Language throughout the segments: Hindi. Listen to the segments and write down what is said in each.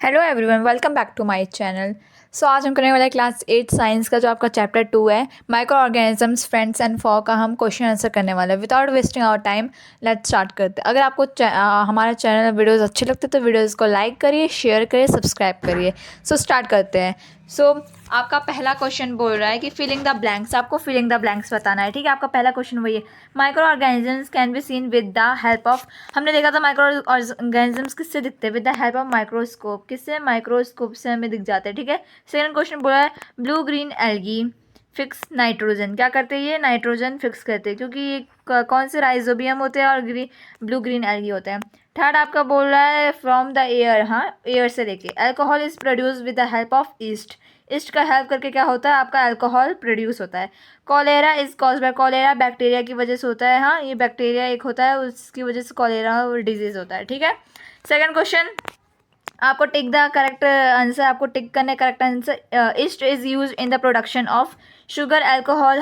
Hello everyone, welcome back to my channel. So आज हम करने वाले क्लास 8 साइंस का जो आपका चैप्टर 2 है, माइक्रो ऑर्गेनिजम्स, फ्रेंड्स एंड फॉ का हम क्वेश्चन आंसर करने वाले हैं। Without wasting our time let's start करते हैं। अगर आपको हमारा चैनल वीडियोस अच्छे लगते हैं तो वीडियोस को लाइक करिए, शेयर करिए, सब्सक्राइब करिए। सो स्टार्ट करते हैं। सो आपका पहला क्वेश्चन बोल रहा है कि फिलिंग द ब्लैंक्स, आपको फिलिंग द ब्लैंक्स बताना है। ठीक है, आपका पहला क्वेश्चन वही है, micro organisms can be seen with the help of. हमने देखा था माइक्रो ऑर्गेनिजम्स किससे दिखते हैं, with the help of microscope. किससे? माइक्रोस्कोप से हमें दिख जाते हैं। ठीक है, सेकंड क्वेश्चन बोला है blue green algae fix nitrogen. क्या करते हैं ये? नाइट्रोजन फिक्स करते हैं, क्योंकि ये कौन से राइजोबियम होते हैं और ब्लू ग्रीन एल्गी होते हैं। थर्ड आपका बोल रहा है फ्रॉम द एयर, हाँ एयर से लेके। Alcohol is produce with the help of east. East का हेल्प करके क्या होता है? आपका अल्कोहल प्रोड्यूस होता है। Cholera is cause by, cholera bacteria की वजह से होता है। हाँ, ये बैक्टीरिया एक होता है, उसकी वजह से कॉलेरा डिजीज होता है। ठीक है, सेकंड क्वेश्चन आपको टिक द करेक्ट आंसर, आपको टिक करने correct answer. East is use in the production of sugar, alcohol,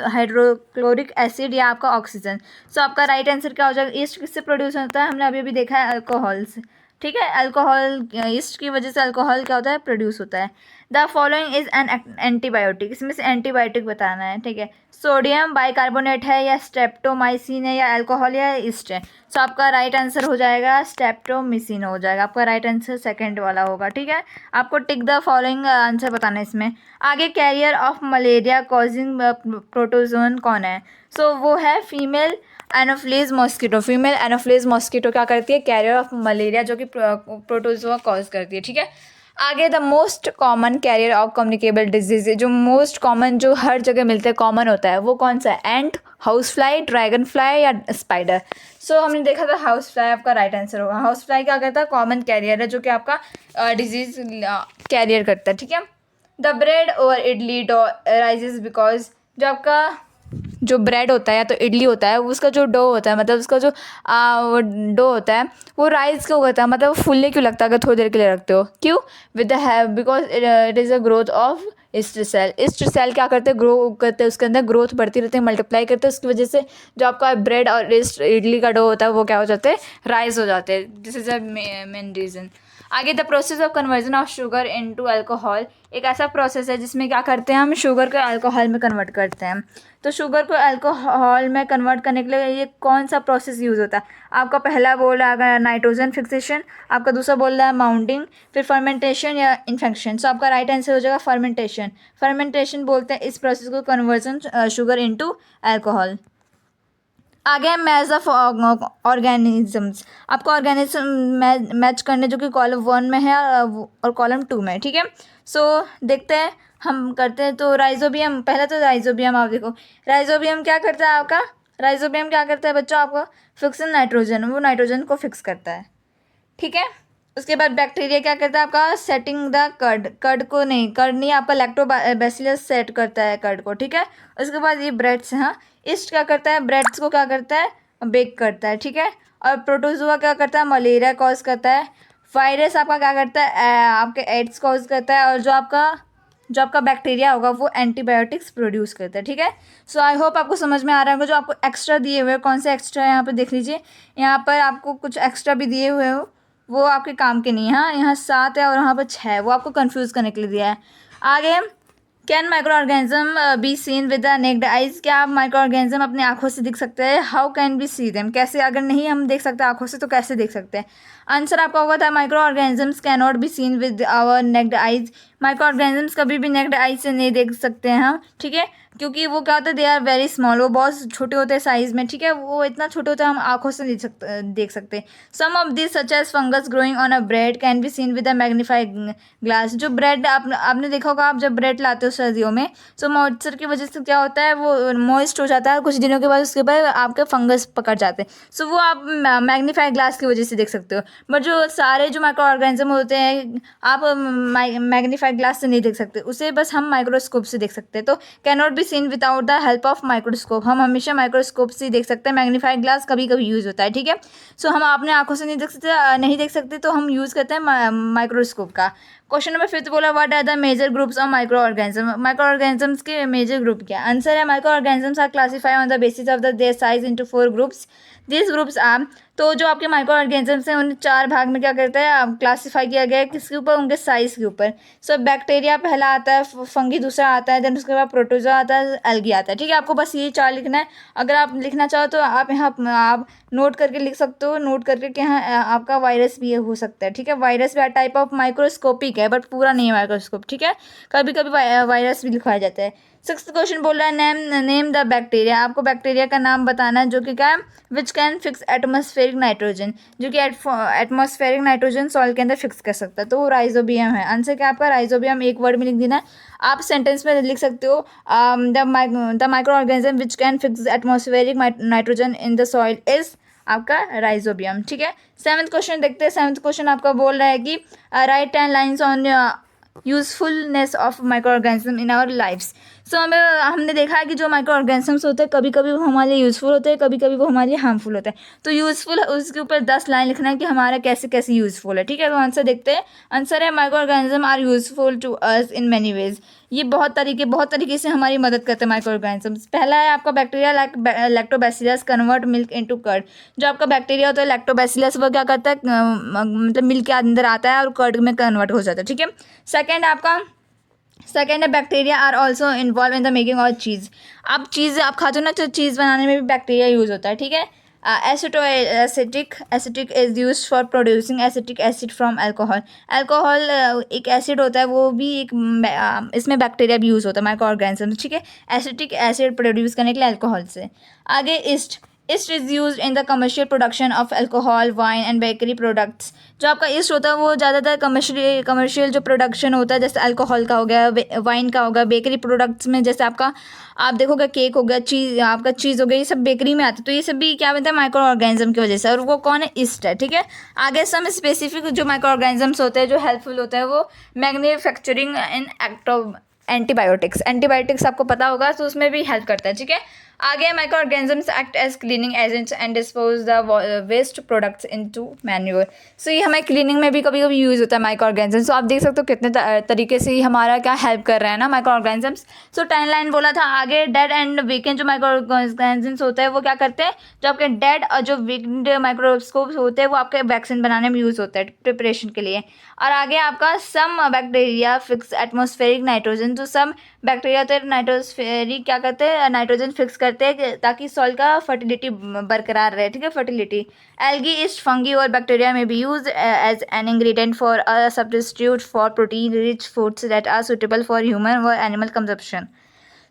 hydrochloric acid या आपका ऑक्सीजन। सो आपका राइट आंसर क्या हो जाएगा? ईस्ट किससे प्रोड्यूस होता है? हमने अभी अभी देखा है अल्कोहल से। ठीक है, अल्कोहल, ईस्ट की वजह से अल्कोहल क्या होता है? प्रोड्यूस होता है। The following is an antibiotic, इसमें से एंटीबायोटिक बताना है। ठीक है, सोडियम बाइकार्बोनेट है या स्ट्रेप्टोमाइसिन है या अल्कोहल या ईस्ट है। सो आपका राइट आंसर हो जाएगा स्ट्रेप्टोमिसिन हो जाएगा। आपका राइट आंसर सेकंड वाला होगा। ठीक है, आपको टिक द फॉलोइंग आंसर बताना है इसमें। आगे carrier of malaria causing protozoan कौन है? सो वो है female Anopheles mosquito. Female Anopheles mosquito क्या करती है? कैरियर ऑफ मलेरिया, जो कि प्रोटोजोआ कॉज करती है। ठीक है, आगे the most common carrier of communicable disease, जो मोस्ट कॉमन, जो हर जगह मिलते हैं, कॉमन होता है, वो कौन सा है? एंट, हाउस फ्लाई, ड्रैगन फ्लाई या स्पाइडर। सो हमने देखा था हाउस फ्लाई आपका राइट आंसर होगा। हाउस फ्लाई क्या करता है? कॉमन कैरियर है, जो कि आपका डिजीज कैरियर करता है। ठीक है, द ब्रेड और इडली डो राइजेज बिकॉज, जो आपका जो ब्रेड होता है या तो इडली होता है, उसका जो डो होता है, मतलब उसका जो वो डो होता है, वो राइस क्यों करता है? मतलब फूलने क्यों लगता है अगर थोड़ी देर के लिए रखते हो? क्यों? With the because it is a growth of yeast cell. Yeast cell क्या करते हैं? ग्रो करते हैं, उसके अंदर ग्रोथ बढ़ती रहती है, मल्टीप्लाई करते हैं, उसकी वजह से जो आपका ब्रेड और ईस्ट इडली का डो होता है वो क्या हो जाते हैं? राइस हो जाते हैं। This is a main reason. आगे the process of conversion of sugar into alcohol, एक ऐसा प्रोसेस है जिसमें क्या करते हैं हम? शुगर को अल्कोहल में कन्वर्ट करते हैं। तो शुगर को अल्कोहल में कन्वर्ट करने के लिए ये कौन सा प्रोसेस यूज़ होता है? आपका पहला बोल रहा है नाइट्रोजन फिक्सेशन, आपका दूसरा बोल रहा है माउंटिंग, फिर फर्मेंटेशन या इन्फेक्शन। सो आपका राइट आंसर हो जाएगा फर्मेंटेशन। फर्मेंटेशन बोलते हैं इस प्रोसेस को कन्वर्जन शुगर इनटू अल्कोहल। आगे है मैच ऑफ ऑर्गेनिजम्स, आपको ऑर्गेनिज्म मैच करने, जो कि कॉलम 1 में है और कॉलम 2 में। ठीक है, सो देखते हैं हम करते हैं। तो राइजोबियम, पहला तो राइजोबियम आप देखो, राइजोबियम क्या करता है आपका? राइजोबियम क्या करता है बच्चों? आपको फिक्सन नाइट्रोजन, वो नाइट्रोजन को फिक्स करता है। ठीक है, उसके बाद बैक्टीरिया क्या करता है आपका? सेटिंग द कर्ड, कर्ड को नहीं, कर्ड नहीं, आपका लैक्टोबैसिलस सेट करता है कर्ड को। ठीक है, उसके बाद ये ब्रेड्स, हाँ ईस्ट क्या करता है? ब्रेड्स को क्या करता है? बेक करता है। ठीक है, और प्रोटोजोआ क्या करता है? मलेरिया कॉज करता है। वायरस आपका क्या करता है? आपके एड्स कॉज करता है। और जो आपका बैक्टीरिया होगा वो एंटीबायोटिक्स प्रोड्यूस करता है। ठीक है, सो आई होप आपको समझ में आ रहा होगा। जो आपको एक्स्ट्रा दिए हुए हैं, कौन से एक्स्ट्रा है यहाँ पे देख लीजिए, यहाँ पर आपको कुछ एक्स्ट्रा भी दिए हुए हो, वो आपके काम के नहीं है। हाँ, यहाँ 7 है और यहाँ पर 6 है, वो आपको कंफ्यूज करने के लिए दिया है। आगे, can micro organism B seen with the necked eyes, क्या आप माइक्रो ऑर्गेनिज्म अपनी आंखों से दिख सकते हैं? How can be see them, कैसे? अगर नहीं हम देख सकते आंखों से तो कैसे देख सकते हैं? आंसर आपका होगा था micro organisms can not be seen with our naked eyes. Micro organisms कभी भी नेक्ड आइज से नहीं देख सकते हैं हम। ठीक है, क्योंकि वो क्या होता है? दे आर वेरी स्मॉल, वो बहुत छोटे होते हैं साइज में। ठीक है, वो इतना छोटे होते हैं हम आंखों से नहीं देख सकते। Some of this such as fungus growing on a bread can be seen with a magnified glass. जो ब्रेड आपने देखा होगा, आप जब ब्रेड लाते हो सर्दियों में, सो मॉइस्चर की वजह से क्या होता है? वो मॉइस्ट हो जाता है, कुछ दिनों के बाद उसके ऊपर आपके फंगस पकड़ जाते हैं। सो वो आप मैग्नीफाइड ग्लास की वजह से देख सकते हो। बट जो सारे जो माइक्रो ऑर्गेनिज्म होते हैं, आप मैग्नीफाइड ग्लास से नहीं देख सकते, उसे बस हम माइक्रोस्कोप से देख सकते हैं। तो can not be scene without the help of microscope, हम हमेशा माइक्रोस्कोप से ही देख सकते हैं। मैग्नीफाइड ग्लास कभी कभी यूज़ होता है। ठीक है, सो हम अपने आंखों से नहीं देख सकते तो हम यूज़ करते हैं माइक्रोस्कोप का। क्वेश्चन नंबर 5 बोला what are the major groups of micro organism, micro organisms के मेजर ग्रुप क्या? आंसर है micro organisms are classified on the basis of the their size into 4 groups. These groups are तो जो आपके माइक्रो ऑर्गेनिजम्स हैं उन्हें 4 भाग में क्या करता है क्लासीफाई किया गया है, किसके ऊपर, उनके साइज़ के ऊपर। सो बैक्टीरिया पहला आता है, फंगी दूसरा आता है, देन उसके बाद प्रोटोजोआ आता है, एल्गी आता है। ठीक है, आपको बस ये 4 लिखना है। अगर आप लिखना चाहो तो आप यहाँ आप नोट करके लिख सकते हो, नोट करके कि हाँ आपका वायरस भी ये हो सकता है। ठीक है, वायरस भी टाइप ऑफ माइक्रोस्कोपिक है बट पूरा नहीं है माइक्रोस्कोप। ठीक है, कभी कभी वायरस भी लिखवाया जाता है। 6th क्वेश्चन बोल रहा है नेम द बैक्टीरिया। आपको बैक्टीरिया का नाम बताना है जो कि क्या है, which can fix atmospheric nitrogen, जो कि एटमॉस्फेरिक नाइट्रोजन सॉइल के अंदर फिक्स कर सकता है। तो वो राइजोबियम है। आंसर क्या आपका, राइजोबियम। एक वर्ड में लिख देना है। आप सेंटेंस में लिख सकते हो the micro organism which can fix atmospheric nitrogen in the soil is आपका राइजोबियम। ठीक है, 7th क्वेश्चन देखते हैं। 7th क्वेश्चन आपका बोल रहा है कि write 10 lines on usefulness of micro organism in our lifes. So हमने देखा है कि जो माइक्रो ऑर्गेनिजम्स होते हैं कभी कभी वो हमारे लिए यूज़फुल होते हैं, कभी कभी वो हमारे लिए हार्मफुल होते हैं। तो यूज़फुल उसके ऊपर 10 लाइन लिखना है कि हमारा कैसे कैसे यूज़फुल है। ठीक है, तो आंसर देखते हैं। आंसर है micro organism are useful to us in many ways. ये बहुत तरीके से हमारी मदद करते हैं माइक्रो ऑर्गेनिजम्स। पहला है आपका bacteria lactobacillus convert milk into curd. जो आपका बैक्टीरिया होता है लैक्टोबैसिलस वो क्या करता है, मतलब मिल्क के अंदर आता है और कर्ड में कन्वर्ट हो जाता है। ठीक है, सेकेंड है bacteria are also involve in the making of cheese. आप चीज़ आप खाते हो ना, तो चीज़ बनाने में भी बैक्टीरिया यूज़ होता है। ठीक है, acetic is use for producing acetic acid from alcohol. Alcohol एक एसिड होता है, वो भी एक इसमें बैक्टीरिया भी यूज़ होता है माइक्रो ऑर्गेनिज्म। ठीक है, एसिटिक एसिड प्रोड्यूस करने के लिए अल्कोहल से। आगे east is use in the commercial production of alcohol, wine and bakery products. जो आपका ईस्ट होता है वो ज़्यादातर कमर्शियल जो प्रोडक्शन होता है, जैसे अल्कोहल का हो गया, वाइन का होगा, बेकरी प्रोडक्ट्स में जैसे आपका आप देखोगे केक हो गया, आपका चीज़ हो गया, ये सब बेकरी में आता है। तो ये सब भी क्या बनता है माइक्रो ऑर्गेनिज्म की वजह से, और वो कौन है, ईस्ट है। ठीक है, आगे सम स्पेसिफिक जो माइक्रो ऑर्गेनिजम्स होते हैं जो हेल्पफुल होते हैं वो manufacturing in act of antibiotics आपको पता होगा, तो उसमें भी हेल्प करता है। ठीक है, आगे micro organisms act as cleaning agents and dispose the waste products into manure. So ये हमें क्लीनिंग में भी कभी कभी यूज़ होता है माइक्रो ऑर्गेनिजम्स। तो आप देख सकते हो कितने तरीके से ही हमारा क्या हेल्प कर रहे हैं ना माइक्रो ऑर्गेनिजम्स। सो 10 लाइन बोला था। आगे डेड एंड वीकेंड जो माइक्रो ऑर्गेनिजम्स होते हैं वो क्या करते हैं, जो आपके डेड और जो वीकेंड माइक्रोस्कोप्स होते हैं वो आपके वैक्सीन बनाने में यूज़ होता है प्रिपरेशन के लिए। और आगे आपका some bacteria fix atmospheric nitrogen. जो सम बैक्टीरिया होते हैं नाइट्रोस्फेरिक क्या करते हैं, नाइट्रोजन फिक्स करते हैं ताकि सॉइल का फर्टिलिटी बरकरार रहे। ठीक है, फर्टिलिटी। एल्गी इज फंगी और बैक्टीरिया में be use as an ingredient for a substitute for protein rich foods that are suitable for human और एनिमल कंजप्शन।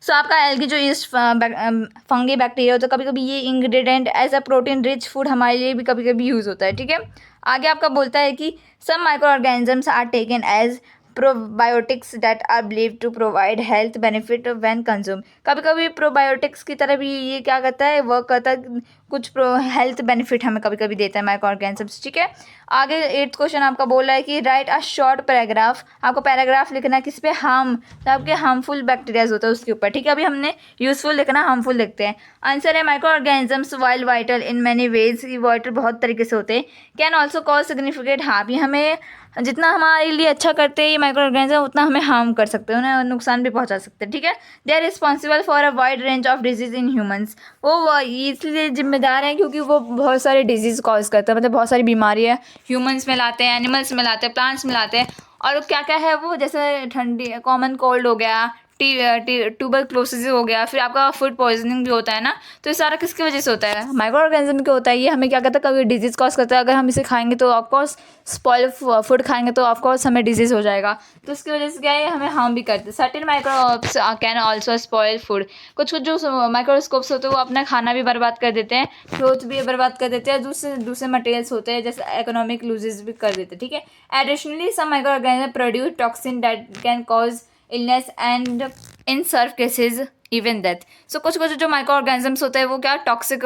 सो आपका एल्गी जो इस फंगी बैक्टीरिया होता है, कभी कभी ये ingredient as a protein rich food हमारे लिए भी कभी कभी यूज़ होता है। ठीक है, आगे आपका बोलता है कि some micro organisms are taken as probiotics that are believe to provide health benefit when consume. कभी कभी प्रोबायोटिक्स की तरह भी ये क्या करता है, वर्क करता है, कुछ हेल्थ बेनिफिट हमें कभी कभी देता है माइक्रो ऑर्गेनिजम्स। ठीक है, आगे 8th क्वेश्चन आपका बोल रहा है कि राइट अ शॉर्ट पैराग्राफ। आपको पैराग्राफ लिखना है किस पे, हार्म, तो आपके हार्मफुल बैक्टीरियाज होता है उसके ऊपर। ठीक है, अभी हमने यूजफुल लिखना, हार्मफुल लिखते हैं। आंसर है माइक्रो ऑर्गेनिजम्स वाइल वाइटल इन मैनी वेज। वाइटल बहुत तरीके से होते हैं, can also cause significant harm. ये हमें जितना हमारे लिए अच्छा करते हैं ये माइक्रो ऑर्गेनिज्म उतना हमें हार्म कर सकते हैं, उन्हें नुकसान भी पहुंचा सकते हैं। ठीक है, they are responsible for a wide range of disease in humans. वो इसलिए जिम्मेदार हैं क्योंकि वो बहुत सारे डिजीज़ कॉज करते हैं, मतलब बहुत सारी बीमारियाँ ह्यूमंस में लाते हैं, एनिमल्स में लाते हैं, प्लांट्स में लाते हैं। और क्या क्या है वो, जैसे ठंडी कॉमन कोल्ड हो गया, ट्यूबरक्लोसिस हो गया, फिर आपका फूड पॉइजनिंग भी होता है ना, तो ये सारा किसकी वजह से होता है, माइक्रो ऑर्गेनिज्म के होता है। ये हमें क्या कहता है, कभी डिजीज़ कॉज करता है। अगर हम इसे खाएंगे तो ऑफकोर्स स्पॉइल फूड खाएंगे तो ऑफकोर्स हमें डिजीज़ हो जाएगा, तो इसकी वजह से क्या है, हमें हार्म भी करते हैं। Certain microbes can also spoil food. कुछ कुछ जो माइक्रोस्कोप्स होते हैं वो अपना खाना भी बर्बाद कर देते हैं, क्लोथ भी बर्बाद कर देते हैं, दूसरे मटेरियल्स होते हैं जैसे इकोनॉमिक लूजेस भी कर देते हैं। ठीक है, additionally some micro organism produce toxin that can cause illness and in severe cases even death. So कुछ कुछ जो माइक्रो ऑर्गेनिजम्स होते हैं वो क्या टॉक्सिक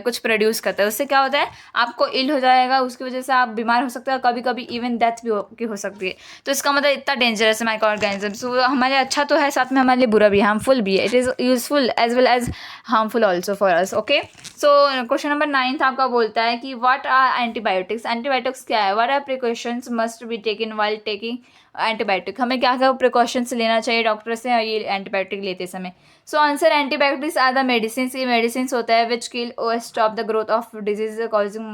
कुछ प्रोड्यूस करता है, उससे क्या होता है आपको इल हो जाएगा, उसकी वजह से आप बीमार हो सकते हैं, कभी कभी इवन डेथ भी हो सकती है। तो इसका मतलब इतना डेंजरस है माइक्रो ऑर्गेनिजम्स, वो हमारे अच्छा तो है, साथ में हमारे लिए बुरा भी, हार्मफुल भी है। It is useful as well as harmful also for us. Okay, so question number 9 आपका बोलता है कि व्हाट आर एंटीबायोटिक्स। एंटीबायोटिक्स क्या है, what are precautions must be taken while taking antibiotic. हमें क्या क्या प्रिकॉशंस लेना चाहिए डॉक्टर से ये एंटीबायोटिक लेते समय। So answer antibiotics are the medicine, ये मेडिसिन होता है विच किल और stop the growth of disease causing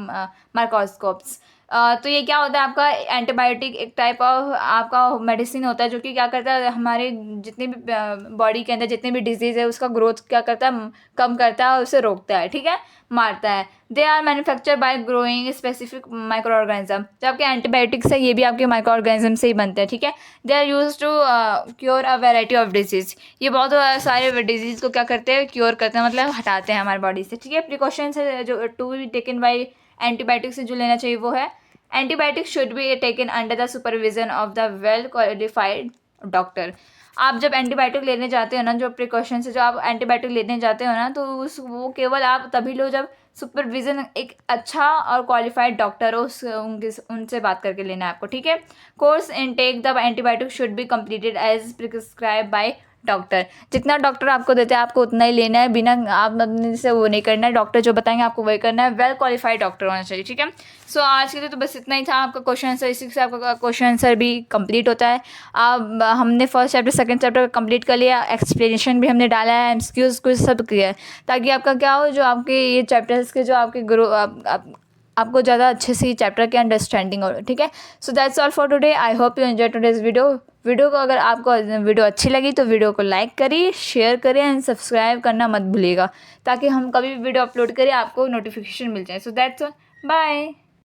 microscopes. तो ये क्या होता है आपका एंटीबायोटिक, एक टाइप ऑफ आपका मेडिसिन होता है जो कि क्या करता है हमारे जितने भी बॉडी के अंदर जितने भी डिजीज़ है उसका ग्रोथ क्या करता है, कम करता है और उसे रोकता है, ठीक है, मारता है। They are manufacture by growing specific micro organism. जो आपके एंटीबायोटिक्स है ये भी आपके माइक्रो ऑर्गेनिज्म से ही बनते हैं, ठीक है। They are use to cure a variety of disease. ये बहुत सारे डिजीज को क्या करते हैं, क्योर करते हैं, मतलब हटाते हैं हमारी बॉडी से, ठीक है। प्रिकॉशंस है जो to be taken by antibiotics से जो लेना चाहिए वो है, antibiotics should be taken under the supervision of the well qualified doctor. आप जब एंटीबायोटिक लेने जाते हो ना, जो प्रिकॉशन से जो आप एंटीबायोटिक लेने जाते हो ना, तो उस वो केवल आप तभी लो जब सुपरविजन एक अच्छा और क्वालिफाइड डॉक्टर हो, उनसे बात करके लेना है आपको, ठीक है। Course intake the antibiotic should be completed as prescribe by doctor. जितना डॉक्टर आपको देते हैं आपको उतना ही लेना है, बिना आप अपने से वो नहीं करना है, डॉक्टर जो बताएंगे आपको वही करना है, वेल क्वालिफाइड डॉक्टर होना चाहिए, ठीक है। सो आज के लिए तो बस इतना ही था आपका क्वेश्चन आंसर, इसी से आपका क्वेश्चन आंसर भी कंप्लीट होता है। अब हमने first chapter second chapter complete कर लिया, एक्सप्लेनेशन भी हमने डाला है, एमसीक्यूज कुछ सब किया है, ताकि आपका क्या हो, जो आपके ये चैप्टर्स के जो आपके आपको ज़्यादा अच्छे से चैप्टर की अंडरस्टैंडिंग हो, ठीक है। सो that's all for today. I hope you enjoy today's video को अगर आपको वीडियो अच्छी लगी तो वीडियो को लाइक करिए, शेयर करिए एंड सब्सक्राइब करना मत भूलिएगा, ताकि हम कभी भी वीडियो अपलोड करें आपको नोटिफिकेशन मिल जाए। So that's all, bye.